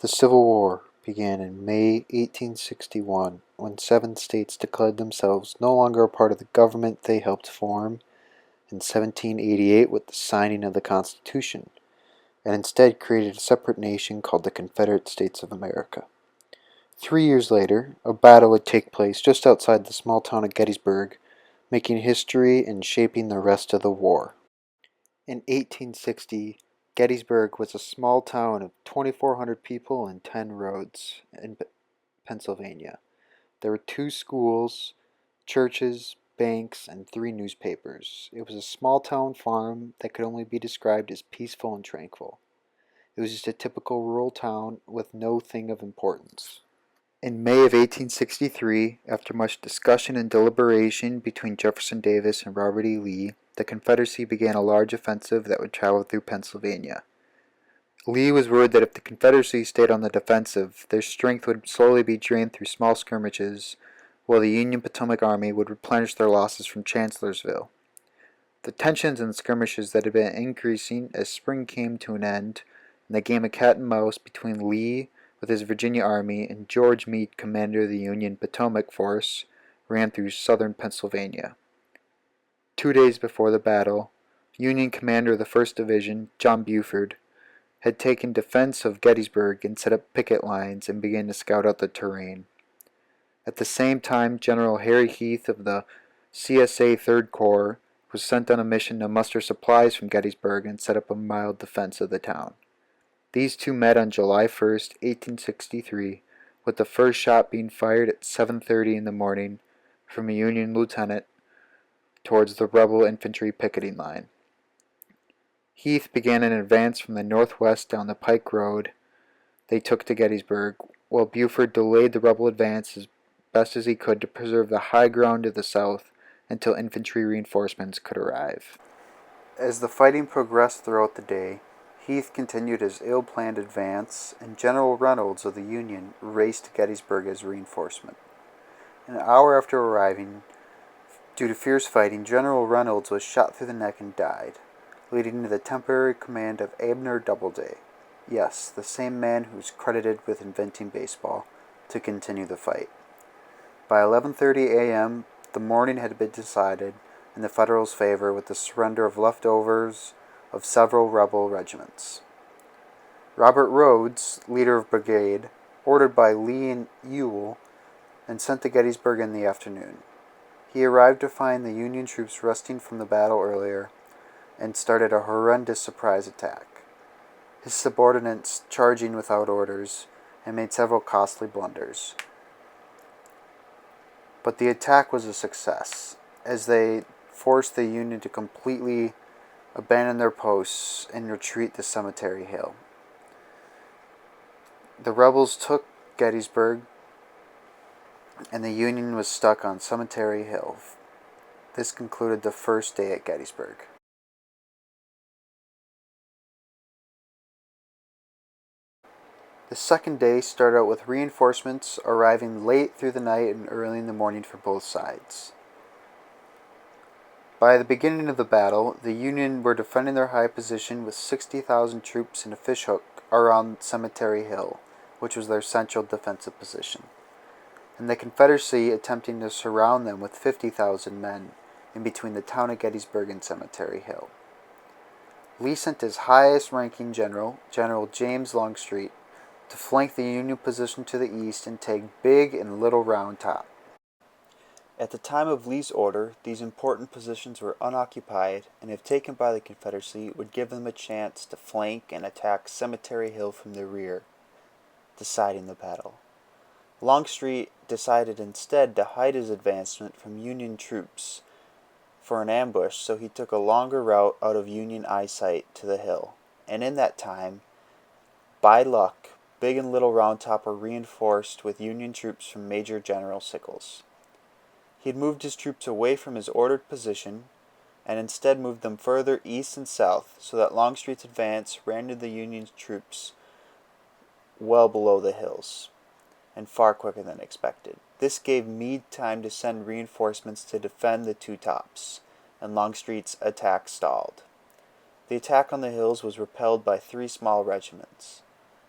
The Civil War began in May 1861 when 7 states declared themselves no longer a part of the government they helped form in 1788 with the signing of the Constitution, and instead created a separate nation called the Confederate States of America. 3 years later, a battle would take place just outside the small town of Gettysburg, making history and shaping the rest of the war. In 1860, Gettysburg was a small town of 2,400 people and 10 roads in Pennsylvania. There were 2 schools, churches, banks, and 3 newspapers. It was a small town farm that could only be described as peaceful and tranquil. It was just a typical rural town with no thing of importance. In May of 1863, after much discussion and deliberation between Jefferson Davis and Robert E. Lee, the Confederacy began a large offensive that would travel through Pennsylvania. Lee was worried that if the Confederacy stayed on the defensive, their strength would slowly be drained through small skirmishes, while the Union Potomac Army would replenish their losses from Chancellorsville. The tensions and skirmishes that had been increasing as spring came to an end, and the game of cat and mouse between Lee with his Virginia Army and George Meade, commander of the Union Potomac Force, ran through southern Pennsylvania. 2 days before the battle, Union commander of the 1st Division, John Buford, had taken defense of Gettysburg and set up picket lines and began to scout out the terrain. At the same time, General Harry Heath of the CSA 3rd Corps was sent on a mission to muster supplies from Gettysburg and set up a mild defense of the town. These two met on July 1st, 1863, with the first shot being fired at 7:30 in the morning from a Union lieutenant towards the rebel infantry picketing line. Heath began an advance from the northwest down the Pike Road they took to Gettysburg, while Buford delayed the rebel advance as best as he could to preserve the high ground to the south until infantry reinforcements could arrive. As the fighting progressed throughout the day, Heath continued his ill-planned advance, and General Reynolds of the Union raced to Gettysburg as reinforcement. An hour after arriving, due to fierce fighting, General Reynolds was shot through the neck and died, leading to the temporary command of Abner Doubleday, yes, the same man who is credited with inventing baseball, to continue the fight. By 11:30 a.m., the morning had been decided in the Federals' favor with the surrender of leftovers of several rebel regiments. Robert Rhodes, leader of brigade, ordered by Lee and Ewell, and sent to Gettysburg in the afternoon. He arrived to find the Union troops resting from the battle earlier and started a horrendous surprise attack, his subordinates charging without orders and made several costly blunders. But the attack was a success, as they forced the Union to completely abandon their posts and retreat to Cemetery Hill. The rebels took Gettysburg, and the Union was stuck on Cemetery Hill. This concluded the first day at Gettysburg. The second day started out with reinforcements arriving late through the night and early in the morning for both sides. By the beginning of the battle, the Union were defending their high position with 60,000 troops in a fishhook around Cemetery Hill, which was their central defensive position, and the Confederacy attempting to surround them with 50,000 men in between the town of Gettysburg and Cemetery Hill. Lee sent his highest-ranking general, General James Longstreet, to flank the Union position to the east and take Big and Little Round Top. At the time of Lee's order, these important positions were unoccupied, and if taken by the Confederacy, would give them a chance to flank and attack Cemetery Hill from the rear, deciding the battle. Longstreet decided instead to hide his advancement from Union troops for an ambush, so he took a longer route out of Union eyesight to the hill, and in that time, by luck, Big and Little Round Top were reinforced with Union troops from Major General Sickles. He had moved his troops away from his ordered position, and instead moved them further east and south, so that Longstreet's advance ran into the Union troops well below the hills, and far quicker than expected. This gave Meade time to send reinforcements to defend the two tops, and Longstreet's attack stalled. The attack on the hills was repelled by 3 small regiments.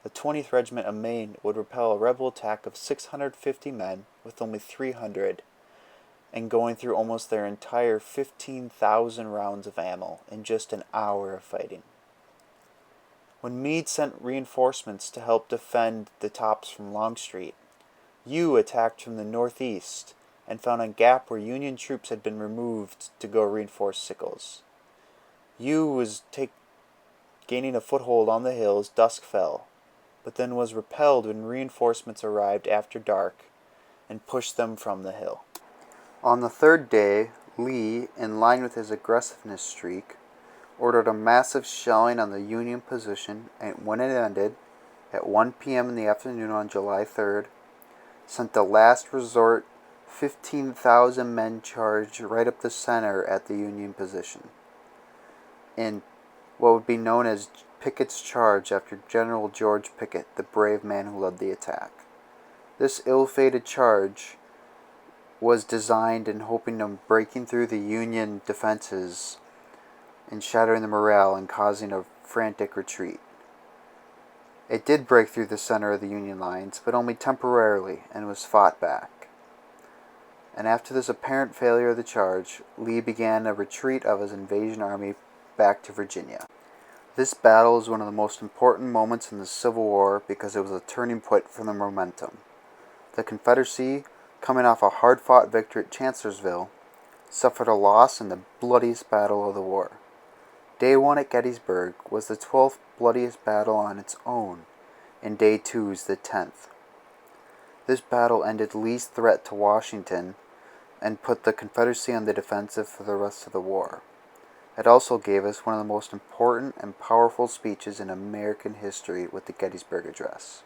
The 20th Regiment of Maine would repel a rebel attack of 650 men with only 300, and going through almost their entire 15,000 rounds of ammo in just an hour of fighting. When Meade sent reinforcements to help defend the tops from Longstreet, Ewell attacked from the northeast and found a gap where Union troops had been removed to go reinforce Sickles. Ewell was gaining a foothold on the hill as dusk fell, but then was repelled when reinforcements arrived after dark and pushed them from the hill. On the third day, Lee, in line with his aggressiveness streak, ordered a massive shelling on the Union position, and when it ended, at 1 p.m. in the afternoon on July 3rd, sent the last resort 15,000 men charge right up the center at the Union position, in what would be known as Pickett's Charge after General George Pickett, the brave man who led the attack. This ill-fated charge was designed in hoping of breaking through the Union defenses and shattering the morale and causing a frantic retreat. It did break through the center of the Union lines, but only temporarily, and was fought back. And after this apparent failure of the charge, Lee began a retreat of his invasion army back to Virginia. This battle is one of the most important moments in the Civil War because it was a turning point for the momentum. The Confederacy, coming off a hard-fought victory at Chancellorsville, suffered a loss in the bloodiest battle of the war. Day 1 at Gettysburg was the 12th bloodiest battle on its own, and Day 2 is the 10th. This battle ended Lee's threat to Washington and put the Confederacy on the defensive for the rest of the war. It also gave us one of the most important and powerful speeches in American history with the Gettysburg Address.